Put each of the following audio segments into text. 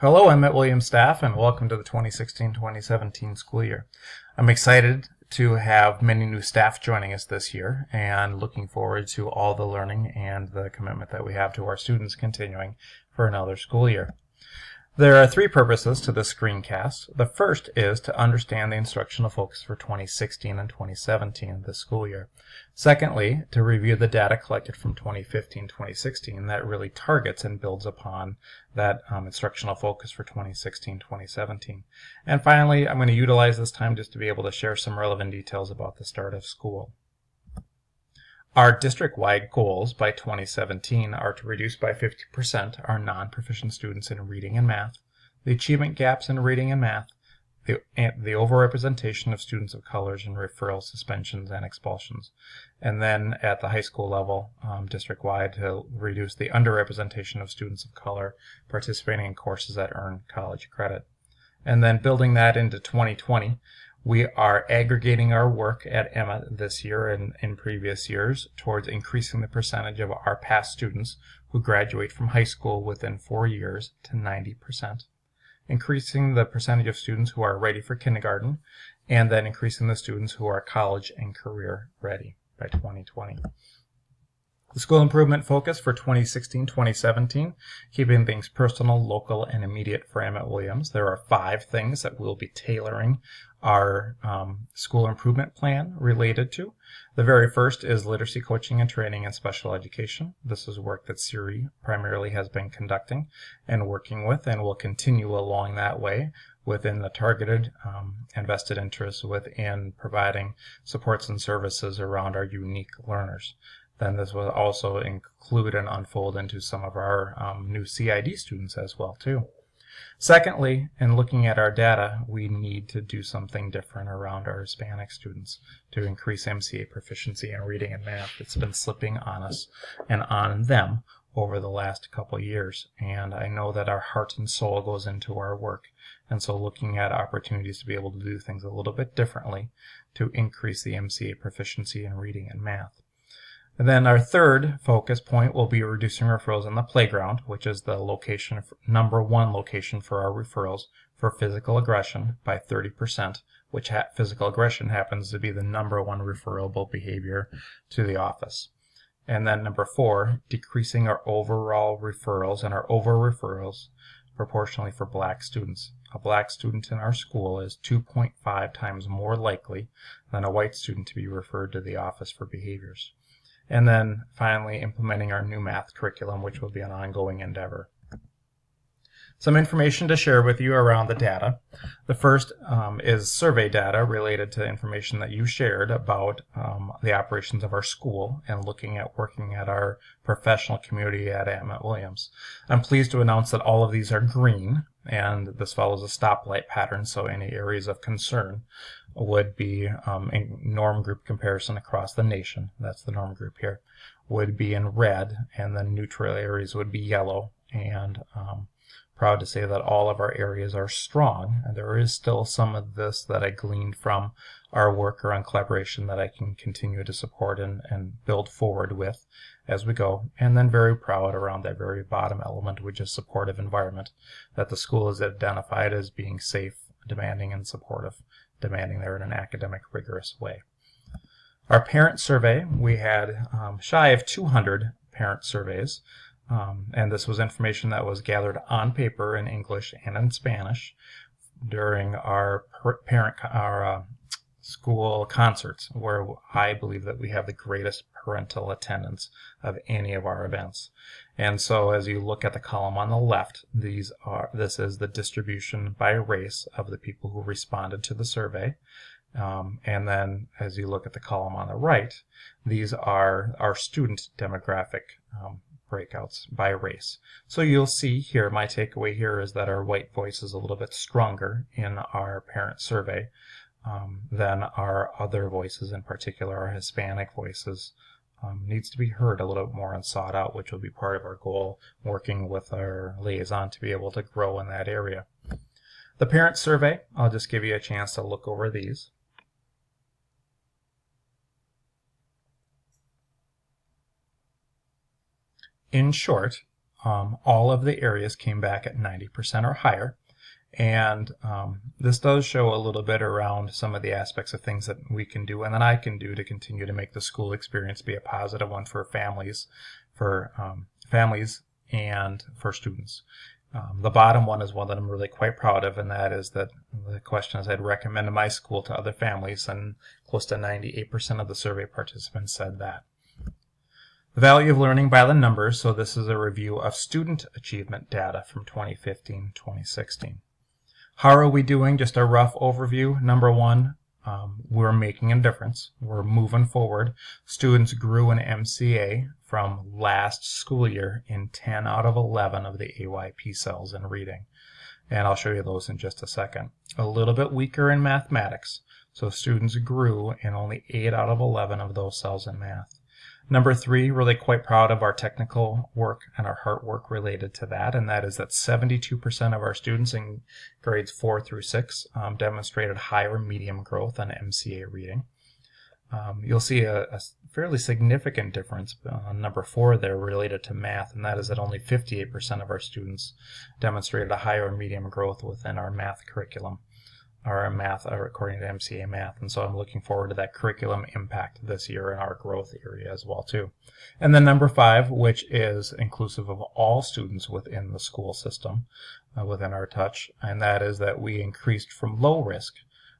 Hello, Emmett Williams staff, and welcome to the 2016-2017 school year. I'm excited to have many new staff joining us this year and looking forward to all the learning and the commitment that we have to our students continuing for another school year. There are three purposes to this screencast. The first is to understand the instructional focus for 2016 and 2017 this school year. Secondly, to review the data collected from 2015-2016 that really targets and builds upon that instructional focus for 2016-2017. And finally, I'm going to utilize this time just to be able to share some relevant details about the start of school. Our district-wide goals by 2017 are to reduce by 50% our non-proficient students in reading and math, the achievement gaps in reading and math, the overrepresentation of students of colors in referrals, suspensions, and expulsions, and then at the high school level, district-wide, to reduce the underrepresentation of students of color participating in courses that earn college credit. And then building that into 2020, we are aggregating our work at Emmett this year and in previous years towards increasing the percentage of our past students who graduate from high school within 4 years to 90%, increasing the percentage of students who are ready for kindergarten, and then increasing the students who are college and career ready by 2020. The school improvement focus for 2016-2017, keeping things personal, local, and immediate for Emmett Williams. There are 5 things that we'll be tailoring our school improvement plan related to. The very first is literacy coaching and training in special education. This is work that Siri primarily has been conducting and working with, and will continue along that way within the targeted and vested interests within providing supports and services around our unique learners. Then this will also include and unfold into some of our new CID students as well too. Secondly, in looking at our data, we need to do something different around our Hispanic students to increase MCA proficiency in reading and math. It's been slipping on us and on them over the last couple years, and I know that our heart and soul goes into our work, and so looking at opportunities to be able to do things a little bit differently to increase the MCA proficiency in reading and math. And then our third focus point will be reducing referrals in the playground, which is the location, number 1 location for our referrals for physical aggression by 30%, which physical aggression happens to be the number 1 referable behavior to the office. And then number 4, decreasing our overall referrals and our over referrals proportionally for black students. A black student in our school is 2.5 times more likely than a white student to be referred to the office for behaviors. And then finally implementing our new math curriculum, which will be an ongoing endeavor. Some information to share with you around the data. The first is survey data related to information that you shared about the operations of our school and looking at working at our professional community at Emmett Williams. I'm pleased to announce that all of these are green, and this follows a stoplight pattern, so any areas of concern would be in norm group comparison across the nation, that's the norm group here, would be in red, and then neutral areas would be yellow, and proud to say that all of our areas are strong, and there is still some of this that I gleaned from our work around collaboration that I can continue to support and build forward with as we go. And then very proud around that very bottom element, which is supportive environment, that the school is identified as being safe, demanding, and supportive, demanding there in an academic, rigorous way. Our parent survey, we had shy of 200 parent surveys. And this was information that was gathered on paper in English and in Spanish during our school concerts, where I believe that we have the greatest parental attendance of any of our events. And so as you look at the column on the left, this is the distribution by race of the people who responded to the survey. And then as you look at the column on the right, these are our student demographic breakouts by race. So you'll see here, my takeaway here is that our white voice is a little bit stronger in our parent survey than our other voices, in particular our Hispanic voices. Needs to be heard a little bit more and sought out, which will be part of our goal, working with our liaison to be able to grow in that area. The parent survey, I'll just give you a chance to look over these. In short, all of the areas came back at 90% or higher. And this does show a little bit around some of the aspects of things that we can do and that I can do to continue to make the school experience be a positive one for families, and for students. The bottom one is one that I'm really quite proud of, and that is that the question is, I'd recommend my school to other families, and close to 98% of the survey participants said that. The value of learning by the numbers. So this is a review of student achievement data from 2015-2016. How are we doing? Just a rough overview. Number one, we're making a difference. We're moving forward. Students grew in MCA from last school year in 10 out of 11 of the AYP cells in reading. And I'll show you those in just a second. A little bit weaker in mathematics. So students grew in only 8 out of 11 of those cells in math. Number three, really quite proud of our technical work and our heart work related to that, and that is that 72% of our students in grades 4 through 6 demonstrated high or medium growth on MCA reading. You'll see a fairly significant difference on number 4 there related to math, and that is that only 58% of our students demonstrated a high or medium growth within our math curriculum, or math, or according to MCA math. And so I'm looking forward to that curriculum impact this year in our growth area as well too. And then number 5, which is inclusive of all students within the school system, within our touch, and that is that we increased from low risk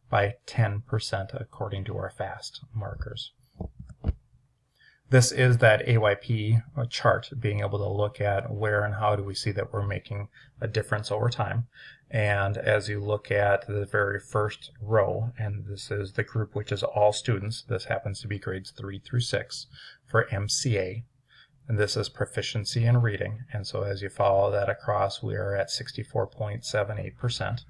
by 10% according to our FAST markers. This is that AYP chart, being able to look at where and how do we see that we're making a difference over time. And as you look at the very first row, and this is the group which is all students, this happens to be grades 3 through 6 for MCA, and this is proficiency in reading. And so as you follow that across, we are at 64.78%,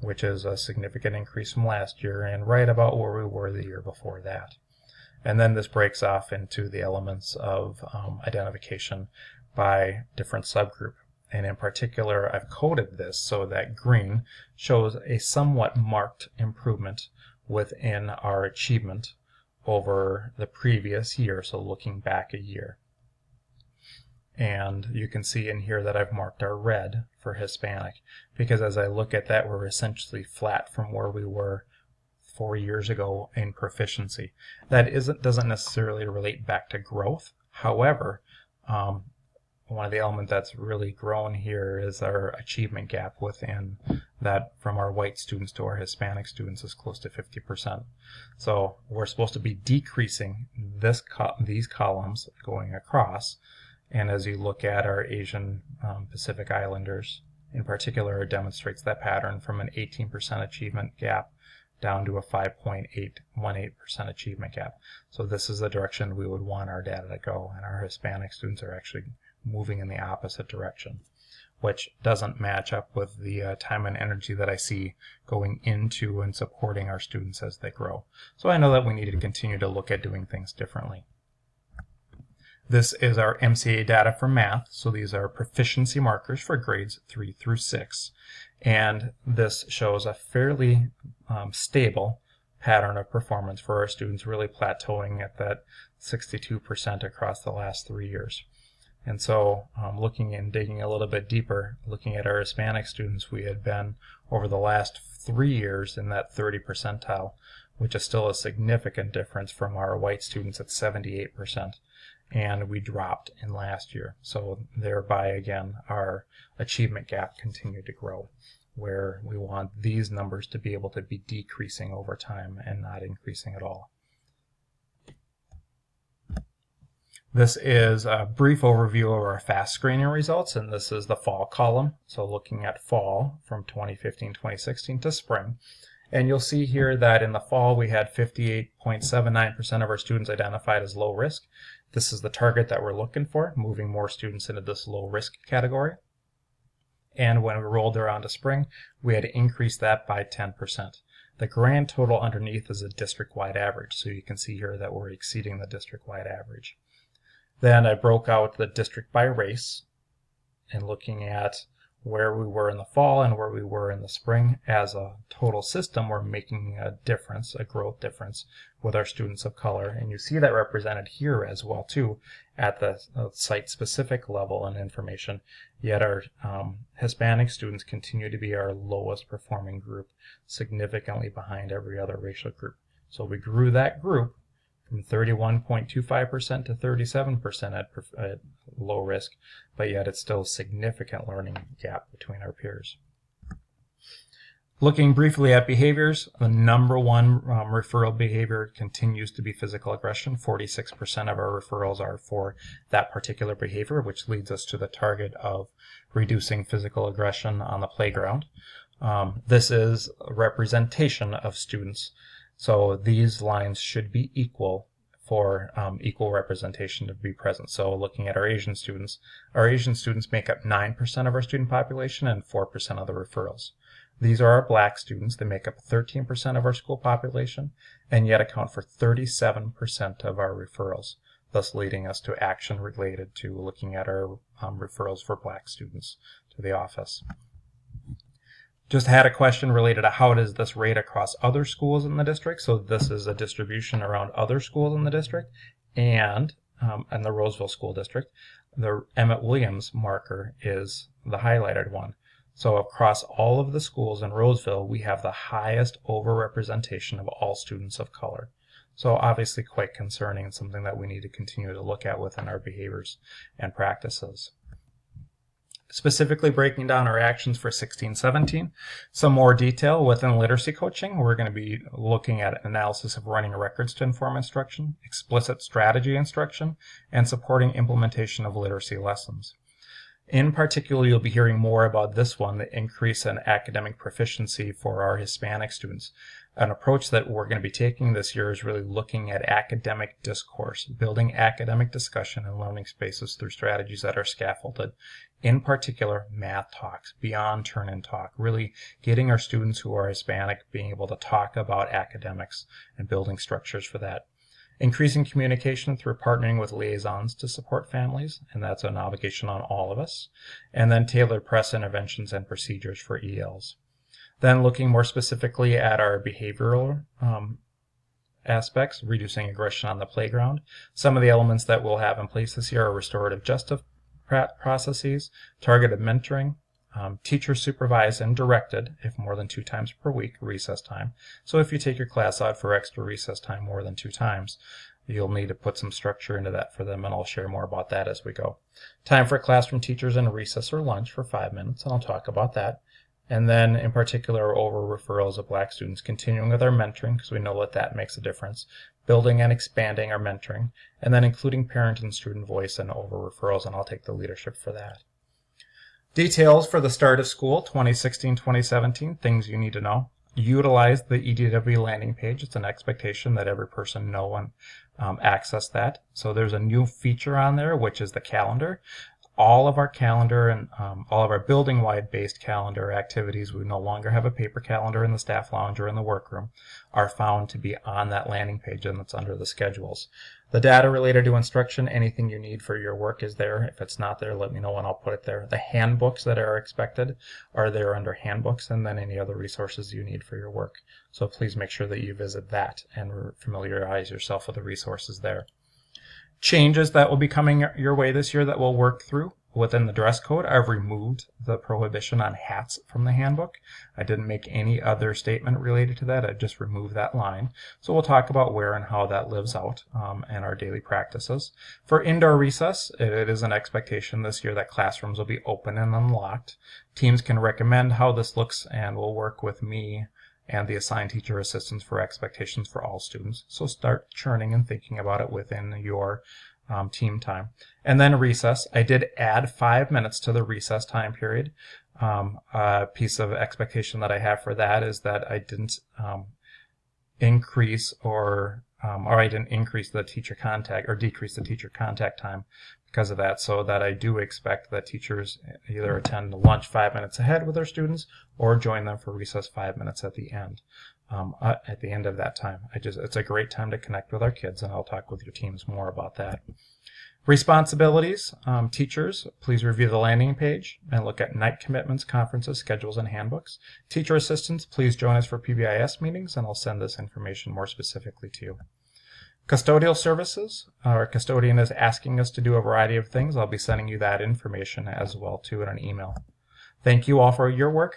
which is a significant increase from last year and right about where we were the year before that. And then this breaks off into the elements of identification by different subgroup. And in particular, I've coded this so that green shows a somewhat marked improvement within our achievement over the previous year, so looking back a year. And you can see in here that I've marked our red for Hispanic, because as I look at that, we're essentially flat from where we were 4 years ago in proficiency. That doesn't necessarily relate back to growth. However, one of the elements that's really grown here is our achievement gap within that, from our white students to our Hispanic students, is close to 50%. So we're supposed to be decreasing these columns going across. And as you look at our Asian Pacific Islanders in particular, it demonstrates that pattern from an 18% achievement gap down to a 5.818% achievement gap. So this is the direction we would want our data to go, and our Hispanic students are actually moving in the opposite direction, which doesn't match up with the time and energy that I see going into and supporting our students as they grow. So I know that we need to continue to look at doing things differently. This is our MCA data for math, so these are proficiency markers for grades 3 through 6. And this shows a fairly stable pattern of performance for our students, really plateauing at that 62% across the last 3 years. And so looking and digging a little bit deeper, looking at our Hispanic students, we had been over the last 3 years in that 30 percentile, which is still a significant difference from our white students at 78%. And we dropped in last year. So thereby, again, our achievement gap continued to grow, where we want these numbers to be able to be decreasing over time and not increasing at all. This is a brief overview of our FAST screening results, and this is the fall column. So looking at fall from 2015-2016 to spring. And you'll see here that in the fall we had 58.79% of our students identified as low risk. This is the target that we're looking for, moving more students into this low risk category. And when we rolled around to spring, we had increased that by 10%. The grand total underneath is a district-wide average, so you can see here that we're exceeding the district-wide average. Then I broke out the district by race, and looking at where we were in the fall and where we were in the spring. As a total system, we're making a difference, a growth difference with our students of color. And you see that represented here as well too at the site-specific level and information. Yet our Hispanic students continue to be our lowest performing group, significantly behind every other racial group. So we grew that group from 31.25% to 37% at low risk, but yet it's still a significant learning gap between our peers. Looking briefly at behaviors, the number one referral behavior continues to be physical aggression. 46% of our referrals are for that particular behavior, which leads us to the target of reducing physical aggression on the playground. This is a representation of students. So these lines should be equal for equal representation to be present. So looking at our Asian students make up 9% of our student population and 4% of the referrals. These are our Black students. They make up 13% of our school population and yet account for 37% of our referrals, thus leading us to action related to looking at our referrals for Black students to the office. Just had a question related to how does this rate across other schools in the district. So this is a distribution around other schools in the district and the Roseville School District. The Emmett Williams marker is the highlighted one. So across all of the schools in Roseville, we have the highest overrepresentation of all students of color. So obviously quite concerning and something that we need to continue to look at within our behaviors and practices. Specifically breaking down our actions for 16-17, some more detail within literacy coaching. We're going to be looking at analysis of running records to inform instruction, explicit strategy instruction, and supporting implementation of literacy lessons. In particular, you'll be hearing more about this one, the increase in academic proficiency for our Hispanic students. An approach that we're going to be taking this year is really looking at academic discourse, building academic discussion and learning spaces through strategies that are scaffolded. In particular, math talks, beyond turn-in talk, really getting our students who are Hispanic being able to talk about academics and building structures for that. Increasing communication through partnering with liaisons to support families, and that's an obligation on all of us. And then tailored press interventions and procedures for ELs. Then looking more specifically at our behavioral aspects, reducing aggression on the playground. Some of the elements that we'll have in place this year are restorative justice processes, targeted mentoring, teacher supervised and directed, if more than 2 times per week, recess time. So if you take your class out for extra recess time more than 2 times, you'll need to put some structure into that for them, and I'll share more about that as we go. Time for classroom teachers in recess or lunch for 5 minutes, and I'll talk about that. And then in particular over referrals of Black students, continuing with our mentoring because we know that makes a difference, building and expanding our mentoring, and then including parent and student voice and over referrals, and I'll take the leadership for that. Details for the start of school, 2016-2017, things you need to know. Utilize the EDW landing page. It's an expectation that every person know and access that. So there's a new feature on there, which is the calendar. All of our calendar and all of our building-wide based calendar activities, we no longer have a paper calendar in the staff lounge or in the workroom, are found to be on that landing page, and it's under the schedules. The data related to instruction, anything you need for your work is there. If it's not there, let me know and I'll put it there. The handbooks that are expected are there under handbooks, and then any other resources you need for your work. So please make sure that you visit that and familiarize yourself with the resources there. Changes that will be coming your way this year that we'll work through within the dress code. I've removed the prohibition on hats from the handbook. I didn't make any other statement related to that. I just removed that line. So we'll talk about where and how that lives out in our daily practices. For indoor recess, it is an expectation this year that classrooms will be open and unlocked. Teams can recommend how this looks, and we'll work with me and the assigned teacher assistants for expectations for all students. So start churning and thinking about it within your team time. And then recess. I did add 5 minutes to the recess time period. A piece of expectation that I have for that is that I didn't increase I didn't increase the teacher contact or decrease the teacher contact time because of that, so that I do expect that teachers either attend lunch 5 minutes ahead with their students or join them for recess 5 minutes at the end. At the end of that time, it's a great time to connect with our kids, and I'll talk with your teams more about that. Responsibilities, teachers, please review the landing page and look at night commitments, conferences, schedules, and handbooks. Teacher assistants, please join us for PBIS meetings, and I'll send this information more specifically to you. Custodial services, our custodian is asking us to do a variety of things. I'll be sending you that information as well too in an email. Thank you all for your work.